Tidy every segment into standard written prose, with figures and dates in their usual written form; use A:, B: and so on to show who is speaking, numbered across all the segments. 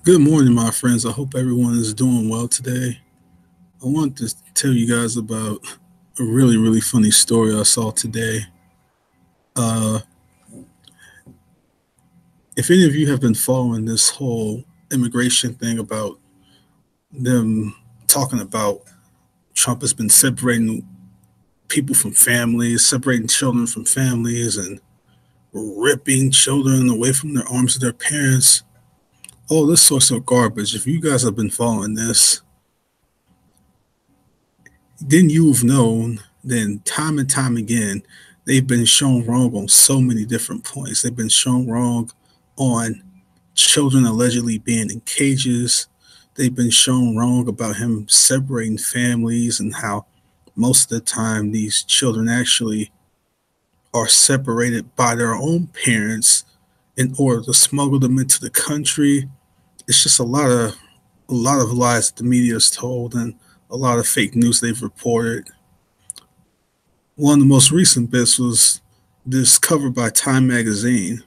A: Good morning, my friends. I hope everyone is doing well today. I want to tell you guys about a really funny story I saw today. Uh, if any of you have been following this whole immigration thing about them talking about Trump has been separating people from families, separating children from families, and ripping children away from their arms of their parents, all this sorts of garbage. If you guys have been following this, then you've known, then time and time again, they've been shown wrong on so many different points. They've been shown wrong on children allegedly being in cages. They've been shown wrong about him separating families and how most of the time these children actually are separated by their own parents in order to smuggle them into the country. It's just a lot of lies that the media has told and a lot of fake news they've reported. One of the most recent bits was this cover by Time Magazine,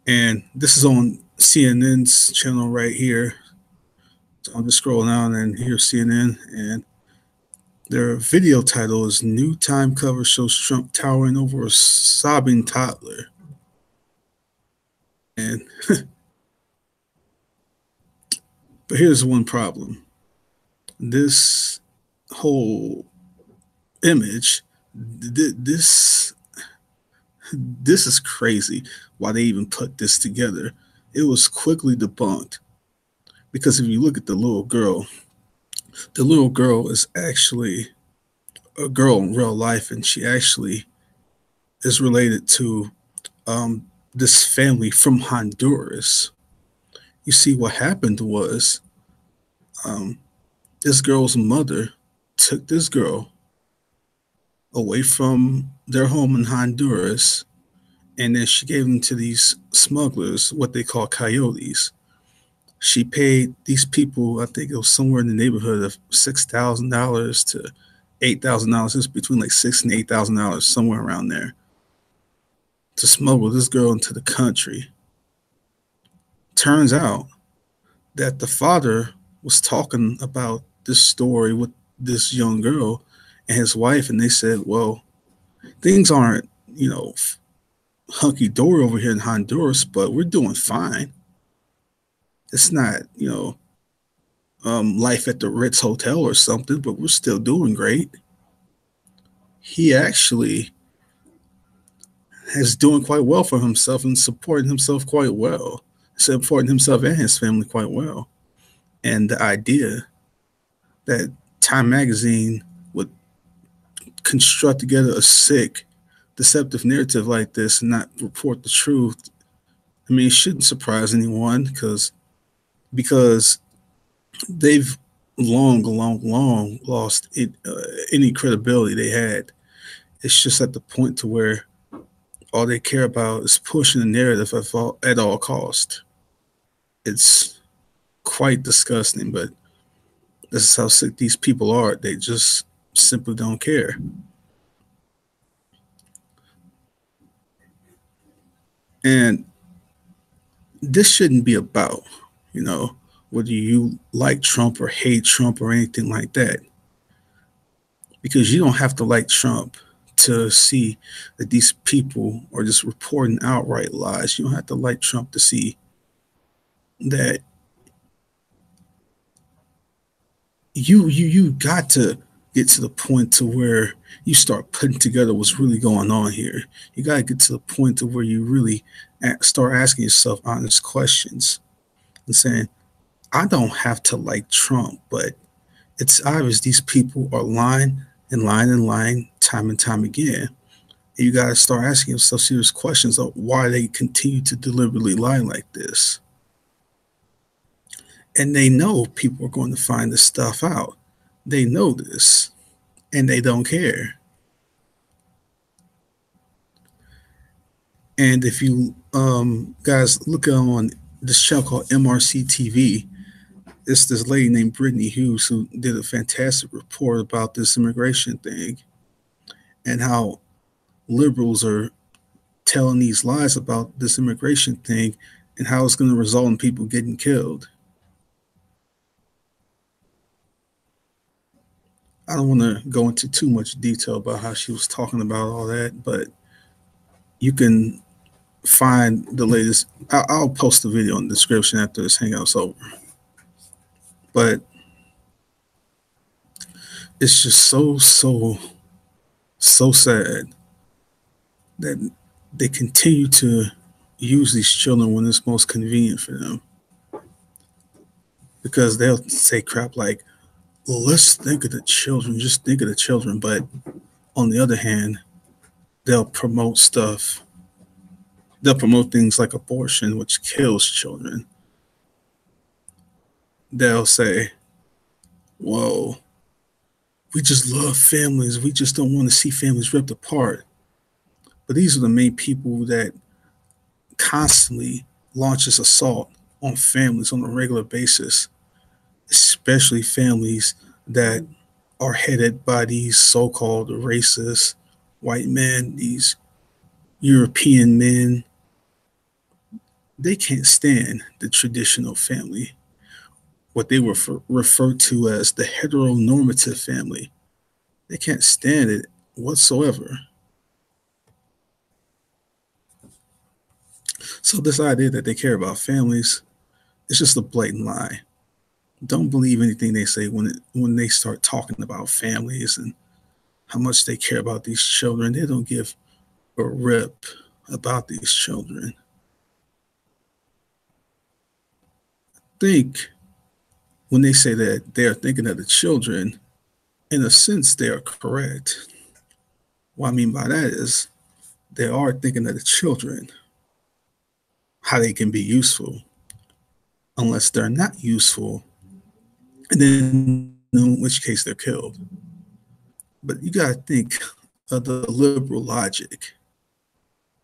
A: and this is on CNN's channel right here. So I'm just scrolling down and here's CNN, and their video title is "New Time Cover Shows Trump Towering Over a Sobbing Toddler." And but here's one problem: this whole image, this this is crazy. Why they even put this together? It was quickly debunked because if you look at the little girl is actually a girl in real life, and she actually is related to this family from Honduras. You see, what happened was um, this girl's mother took this girl away from their home in Honduras, and then she gave them to these smugglers, what they call coyotes. She paid these people, I think it was somewhere in the neighborhood of $6,000 to $8,000. It's between like $6,000 and $8,000, somewhere around there, to smuggle this girl into the country. Turns out that the father was talking about this story with this young girl and his wife, and they said, "Well, things aren't, hunky dory over here in Honduras, but we're doing fine. It's not, life at the Ritz Hotel or something, but we're still doing great." He actually is doing quite well for himself and supporting himself quite well, supporting himself and his family quite well. And the idea that Time Magazine would construct together a sick, deceptive narrative like this and not report the truth, I mean, it shouldn't surprise anyone because they've long lost any credibility they had. It's just at the point to where all they care about is pushing the narrative at all cost. It's quite disgusting, but this is how sick these people are. They just simply don't care. And this shouldn't be about, you know, whether you like Trump or hate Trump or anything like that. Because you don't have to like Trump to see that these people are just reporting outright lies. You don't have to like Trump to see that you got to get to the point to where you start putting together what's really going on here. You got to get to the point to where you really start asking yourself honest questions and saying, I don't have to like Trump, but it's obvious these people are lying and lying and lying time and time again. And you got to start asking yourself serious questions of why they continue to deliberately lie like this. And they know people are going to find this stuff out. They know this, and they don't care. And if you guys look on this show called MRC TV, it's this lady named Brittany Hughes who did a fantastic report about this immigration thing and how liberals are telling these lies about this immigration thing and how it's going to result in people getting killed. I don't want to go into too much detail about how she was talking about all that, but you can find the latest. I'll post the video in the description after this hangout's over. But it's just so sad that they continue to use these children when it's most convenient for them, because they'll say crap like, well, let's think of the children, just think of the children. But on the other hand, they'll promote stuff. They'll promote things like abortion, which kills children. They'll say, whoa, we just love families. We just don't want to see families ripped apart. But these are the main people that constantly launches assault on families on a regular basis, especially families that are headed by these so-called racist white men, these European men. They can't stand the traditional family, what they refer to as the heteronormative family. They can't stand it whatsoever. So this idea that they care about families is just a blatant lie. Don't believe anything they say when they start talking about families and how much they care about these children. They don't give a rip about these children. Think when they say that they are thinking of the children, in a sense, they are correct. What I mean by that is they are thinking of the children, how they can be useful, unless they're not useful, and then in which case they're killed. But you got to think of the liberal logic.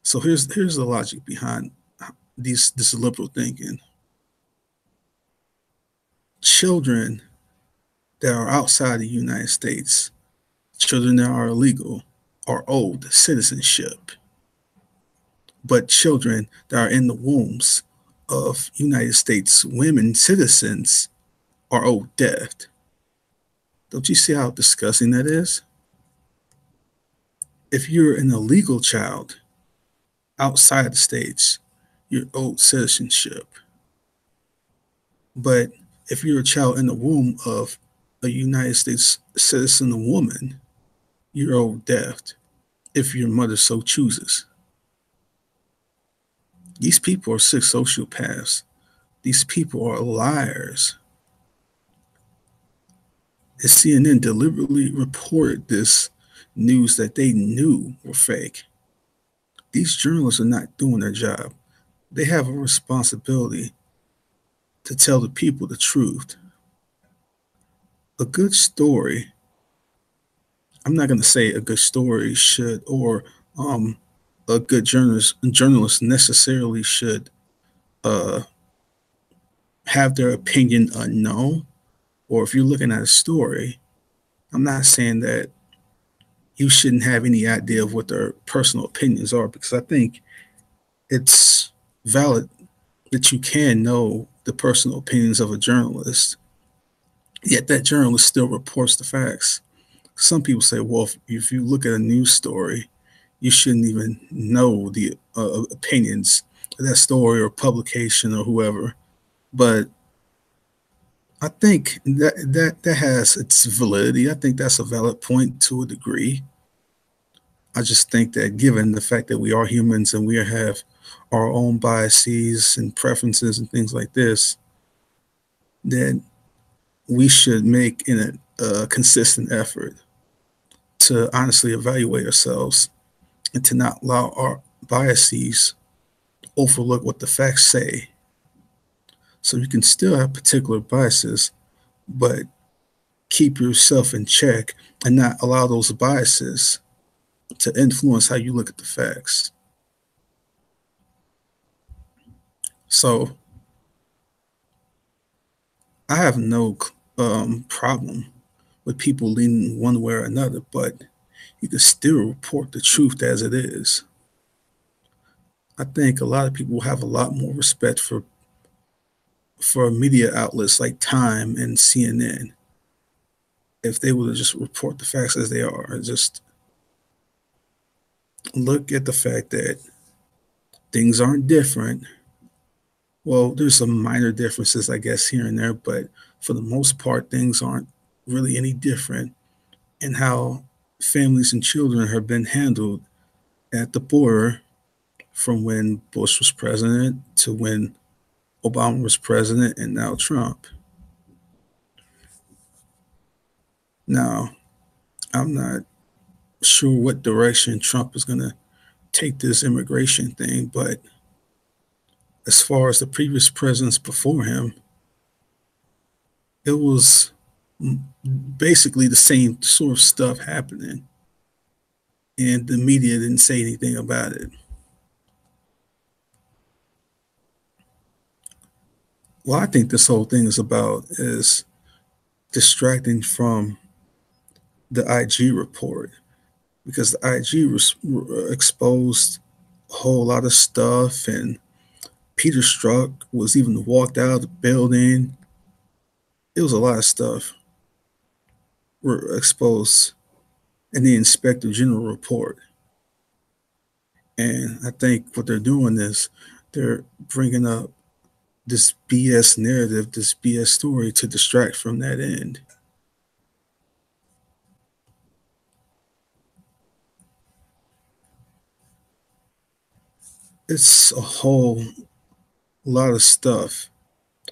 A: So here's the logic behind this liberal thinking. Children that are outside the United States, children that are illegal, are owed citizenship. But children that are in the wombs of United States women citizens are owed death. Don't you see how disgusting that is? If you're an illegal child outside the States, you're owed citizenship. But if you're a child in the womb of a United States citizen woman, you're owed death if your mother so chooses. These people are sick sociopaths. These people are liars. And CNN deliberately reported this news that they knew were fake. These journalists are not doing their job. They have a responsibility to tell the people the truth. A good story, I'm not going to say a good story should, or a good journalist necessarily should uh, have their opinion unknown. Or if you're looking at a story, I'm not saying that you shouldn't have any idea of what their personal opinions are, because I think it's valid that you can know the personal opinions of a journalist, yet that journalist still reports the facts. Some people say, well, if you look at a news story, you shouldn't even know the opinions of that story or publication or whoever. But I think that has its validity. I think that's a valid point to a degree. I just think that given the fact that we are humans and we have our own biases and preferences and things like this, then we should make a consistent effort to honestly evaluate ourselves and to not allow our biases overlook what the facts say. So you can still have particular biases, but keep yourself in check and not allow those biases to influence how you look at the facts. So I have no problem with people leaning one way or another, but you can still report the truth as it is. I think a lot of people have a lot more respect for media outlets like Time and CNN if they would just report the facts as they are and just look at the fact that things aren't different. Well, there's some minor differences, I guess, here and there, but for the most part, things aren't really any different in how families and children have been handled at the border from when Bush was president to when Obama was president and now Trump. Now, I'm not sure what direction Trump is going to take this immigration thing, but as far as the previous presidents before him, it was basically the same sort of stuff happening, and the media didn't say anything about it. What I think this whole thing is about is distracting from the IG report because the IG exposed a whole lot of stuff, and Peter Strzok was even walked out of the building. It was a lot of stuff were exposed in the Inspector General report. And I think what they're doing is they're bringing up this BS narrative, this BS story to distract from that end. It's a whole lot of stuff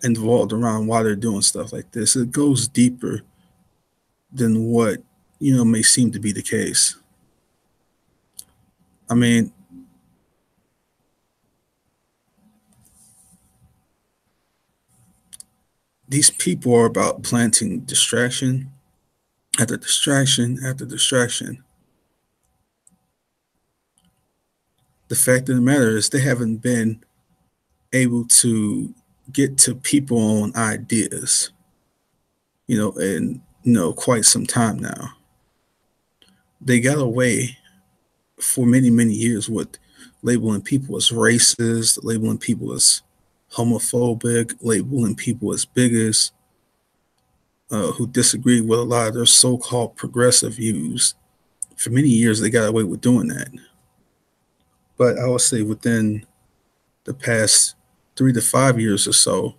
A: involved around why they're doing stuff like this. It goes deeper than what may seem to be the case. I mean, these people are about planting distraction after distraction after distraction. The fact of the matter is, they haven't been able to get to people on ideas, in quite some time now. They got away for many, many years with labeling people as racist, labeling people as homophobic, labeling people as bigots, who disagree with a lot of their so-called progressive views. For many years, they got away with doing that. But I would say within the past 3 to 5 years or so,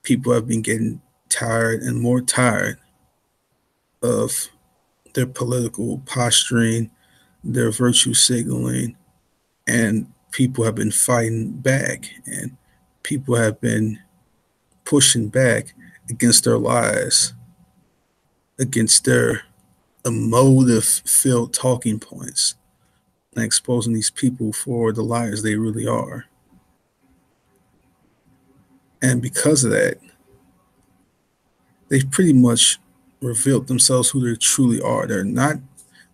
A: people have been getting tired and more tired of their political posturing, their virtue signaling, and people have been fighting back, and people have been pushing back against their lies, against their emotive filled talking points, and exposing these people for the liars they really are. And because of that, they've pretty much revealed themselves who they truly are. They're not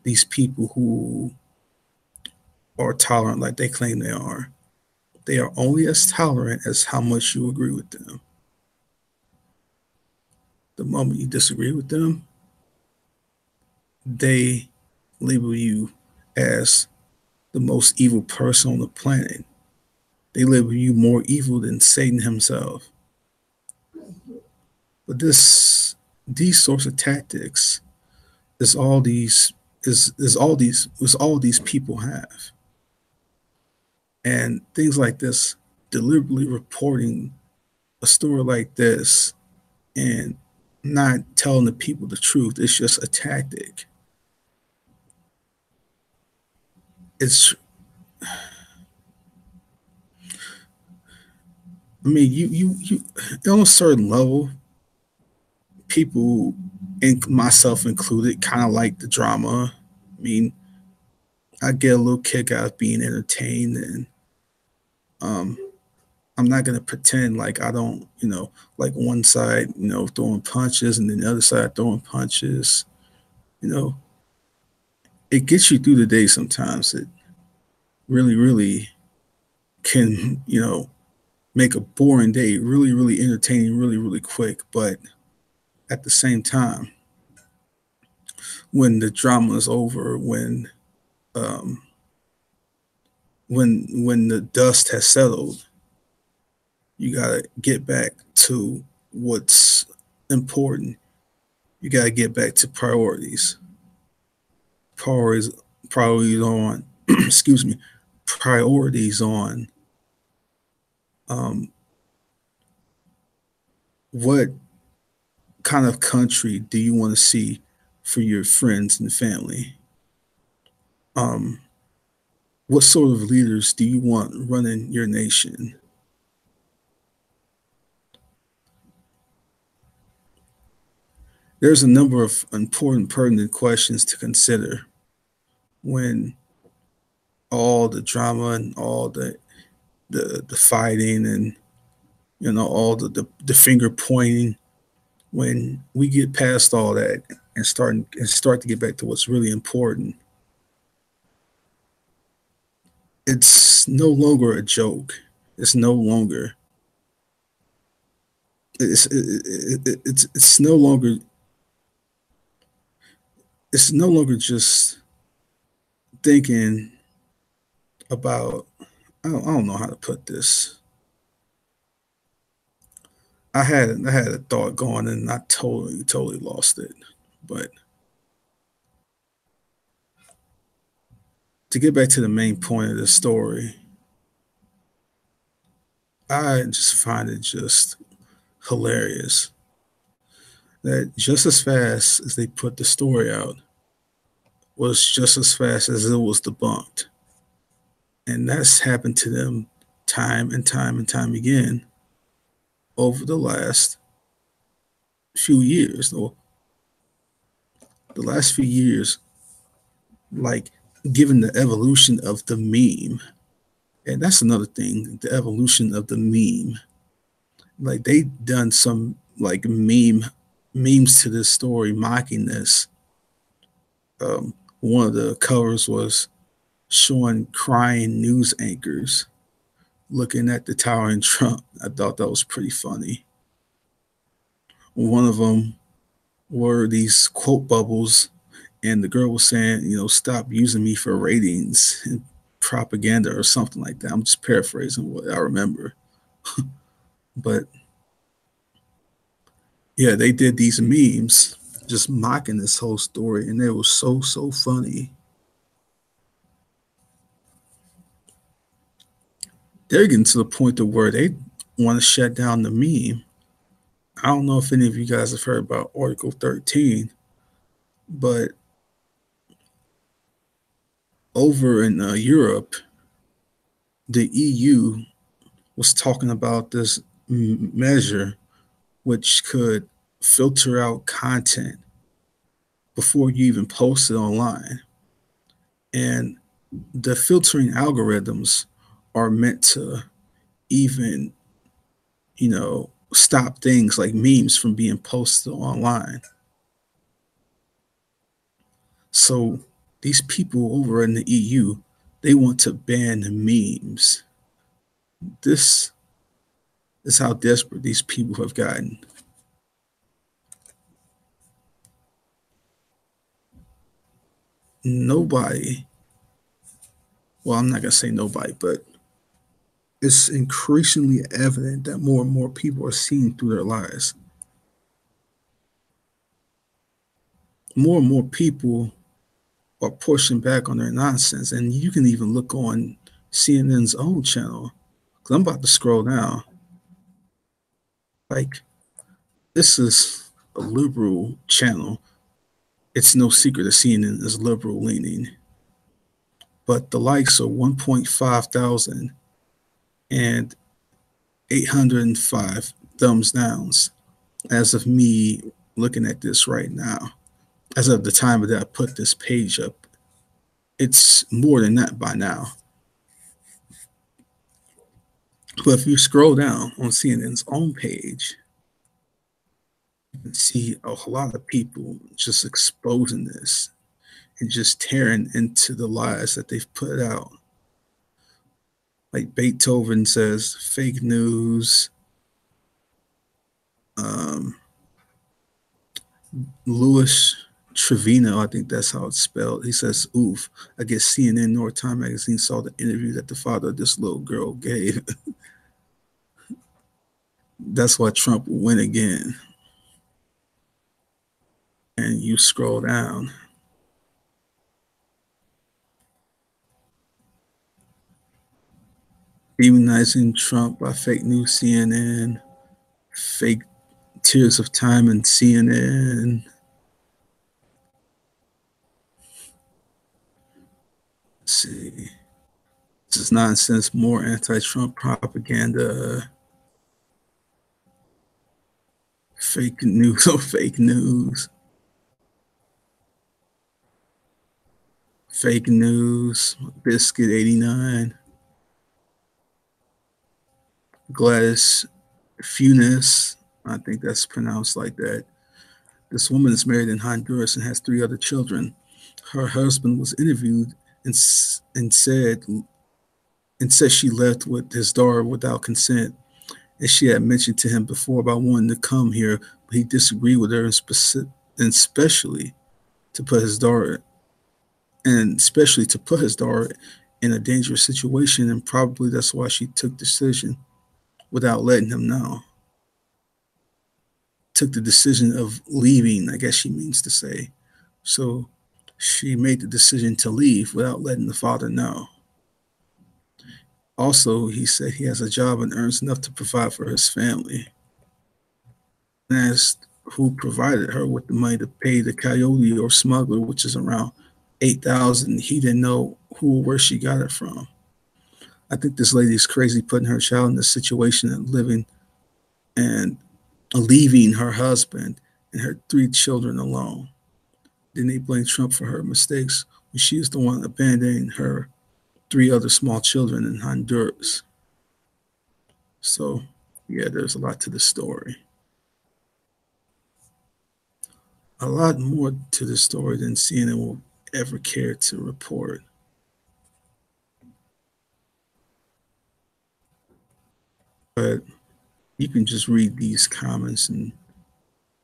A: these people who are tolerant like they claim they are. They are only as tolerant as how much you agree with them. The moment you disagree with them, they label you as the most evil person on the planet. They label you more evil than Satan himself. But these sorts of tactics is all these is all these people have. And things like this, deliberately reporting a story like this and not telling the people the truth, it's just a tactic. It's I mean, you on a certain level, people, and myself included, kind of like the drama. I mean, I get a little kick out of being entertained, and um, I'm not gonna pretend like I don't, like one side, throwing punches, and then the other side throwing punches. You know, it gets you through the day sometimes. It really, really can, make a boring day really, really entertaining, really, really quick. But at the same time, when the drama is over, when um, when the dust has settled, you gotta get back to what's important. You gotta get back to priorities. Priorities, priorities on. excuse me. Priorities on um, what kind of country do you want to see for your friends and family? Um, what sort of leaders do you want running your nation? There's a number of important, pertinent questions to consider when all the drama and all the fighting and all the finger pointing, when we get past all that and start to get back to what's really important, it's no longer a joke. It's no longer it's no longer just thinking about. I don't know how to put this. I had a thought going and I totally lost it. But to get back to the main point of the story, I just find it just hilarious that just as fast as they put the story out was just as fast as it was debunked. And that's happened to them time and time and time again over the last few years. Or the last few years, like given the evolution of the meme. And that's another thing, the evolution of the meme. Like they done some like memes to this story mocking this. One of the covers was showing crying news anchors looking at the tower in Trump. I thought that was pretty funny. One of them were these quote bubbles, and the girl was saying, stop using me for ratings and propaganda or something like that. I'm just paraphrasing what I remember. But yeah, they did these memes just mocking this whole story, and it was so funny. They're getting to the point of where they want to shut down the meme. I don't know if any of you guys have heard about Article 13, but over in Europe, the EU was talking about this measure which could filter out content before you even post it online. And the filtering algorithms are meant to even, stop things like memes from being posted online. So these people over in the EU, they want to ban memes. This is how desperate these people have gotten. Nobody, well, I'm not going to say nobody, but it's increasingly evident that more and more people are seeing through their lies. More and more people are pushing back on their nonsense. And you can even look on CNN's own channel. Because I'm about to scroll down. Like, this is a liberal channel. It's no secret that CNN is liberal leaning. But the likes are 1.5 thousand and 805 thumbs downs as of me looking at this right now. As of the time that I put this page up, it's more than that by now. But if you scroll down on CNN's own page, you can see a lot of people just exposing this and just tearing into the lies that they've put out. Like Beethoven says, fake news. Um, Lewis Trevino, I think that's how it's spelled. He says, "Oof, I guess CNN North Time magazine saw the interview that the father of this little girl gave. That's why Trump will win again." And you scroll down, demonizing Trump by fake news CNN, fake tears of time in CNN. Let's see. This is nonsense, more anti Trump propaganda, fake news or fake news, fake news, Biscuit 89, Gladys Funes, I think that's pronounced like that. This woman is married in Honduras and has three other children. Her husband was interviewed and, and said she left with his daughter without consent. And she had mentioned to him before about wanting to come here, but he disagreed with her, and especially to put his daughter in a dangerous situation. And probably that's why she took the decision without letting him know. Took the decision of leaving, I guess she means to say. So she made the decision to leave without letting the father know. Also, he said he has a job and earns enough to provide for his family. And asked who provided her with the money to pay the coyote or smuggler, which is around 8,000. He didn't know who or where she got it from. I think this lady is crazy putting her child in this situation and living and leaving her husband and her three children alone. Then they blame Trump for her mistakes when she is the one abandoning her three other small children in Honduras. So, yeah, there's a lot to the story. A lot more to the story than CNN will ever care to report. But you can just read these comments and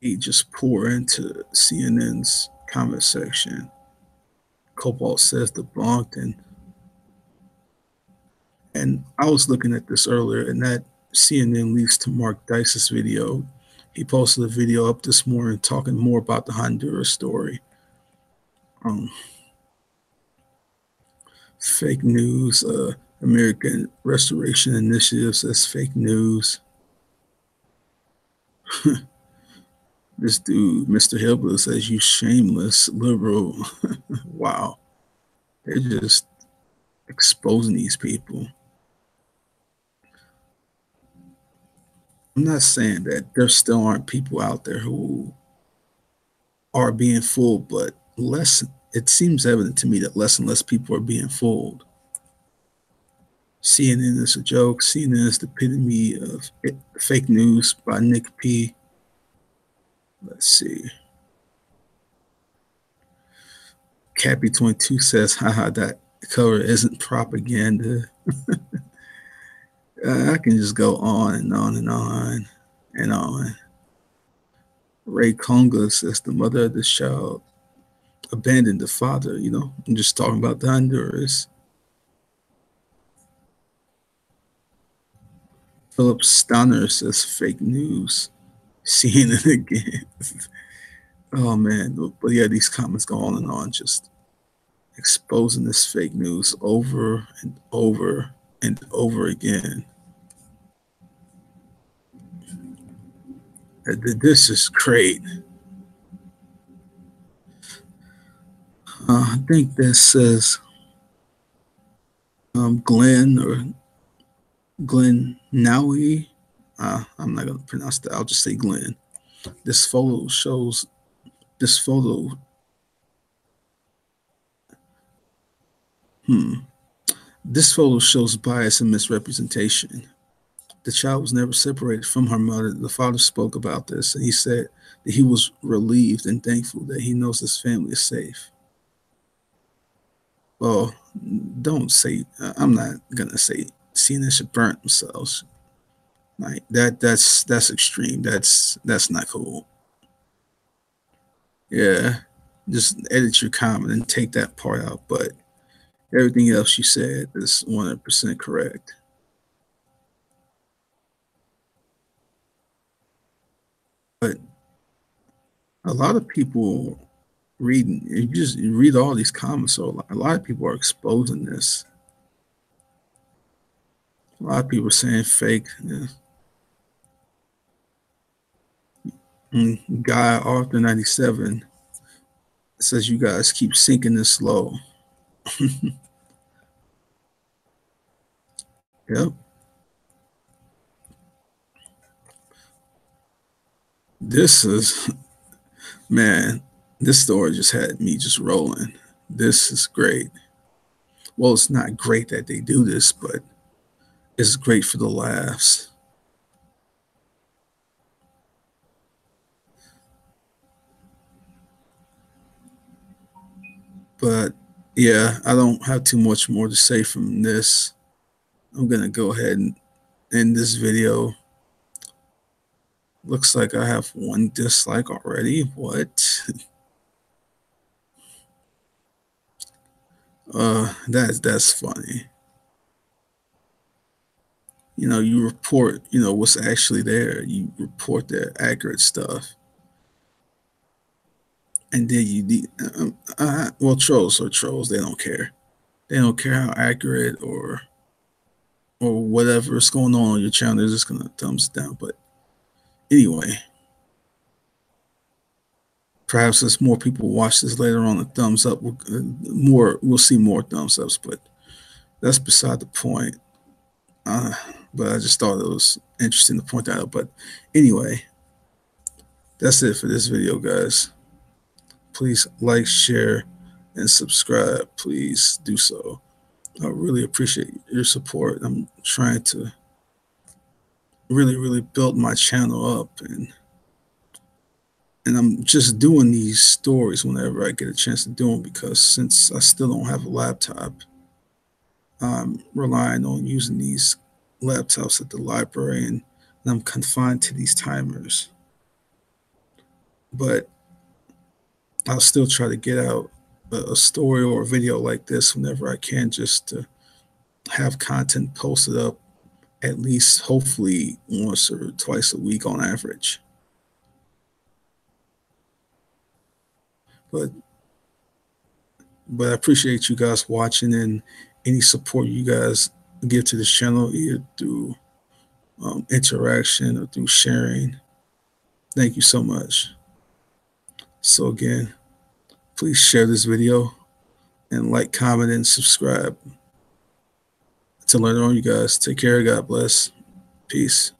A: you just pour into CNN's comment section. Cobalt says debunked, and I was looking at this earlier, and that CNN leads to Mark Dice's video. He posted a video up this morning talking more about the Honduras story. Um, Fake news. American Restoration Initiative says fake news. This dude, Mr. Hillbilly, says you shameless liberal. Wow, they're just exposing these people. I'm not saying that there still aren't people out there who are being fooled, but less. It seems evident to me that less and less people are being fooled. CNN is a joke. CNN is the epitome of fake news by Nick P. Let's see. Cappy22 says, haha, that cover isn't propaganda. I can just go on and on and on and on. Ray Conga says the mother of the child abandoned the father. I'm just talking about the Honduras. Philip Stunner says fake news. Seeing it again. Oh man, but yeah, these comments go on and on, just exposing this fake news over and over and over again. This is great. I think that says Glenn or Glenn Nowie. I'm not going to pronounce that. I'll just say Glenn. This photo shows. This photo. This photo shows bias and misrepresentation. The child was never separated from her mother. The father spoke about this, and he said that he was relieved and thankful that he knows his family is safe. Well, don't say. I'm not gonna say CNN should burn themselves. Like that. That's extreme. That's not cool. Yeah. just edit your comment and take that part out. But everything else you said is 100% correct. But a lot of people reading, you read all these comments, so a lot of people are exposing this. A lot of people are saying fake. Yeah. Guy Arthur 97 says you guys keep sinking this low. Yep. This is man, this story just had me just rolling. This is great. Well, it's not great that they do this, but it's great for the laughs. But yeah, I don't have too much more to say from this. I'm gonna go ahead and end this video. Looks like I have one dislike already. What? That's funny. You report, what's actually there. You report the accurate stuff, and then well, trolls are trolls. They don't care. They don't care how accurate or whatever is going on your channel. They're just gonna thumbs down. But anyway, perhaps as more people watch this later on, a thumbs up. We'll see more thumbs ups. But that's beside the point. Uh, but I just thought it was interesting to point that out. But anyway, that's it for this video, guys. Please like, share, and subscribe. Please do so. I really appreciate your support. I'm trying to really build my channel up, and I'm just doing these stories whenever I get a chance to do them, because since I still don't have a laptop, I'm relying on using these laptops at the library, and I'm confined to these timers. But I'll still try to get out a story or a video like this whenever I can, just to have content posted up at least, hopefully, once or twice a week on average. But I appreciate you guys watching, and any support you guys give to this channel, either through interaction or through sharing. Thank you so much. So again, please share this video and like, comment, and subscribe. Until later on, you guys, take care. God bless. Peace.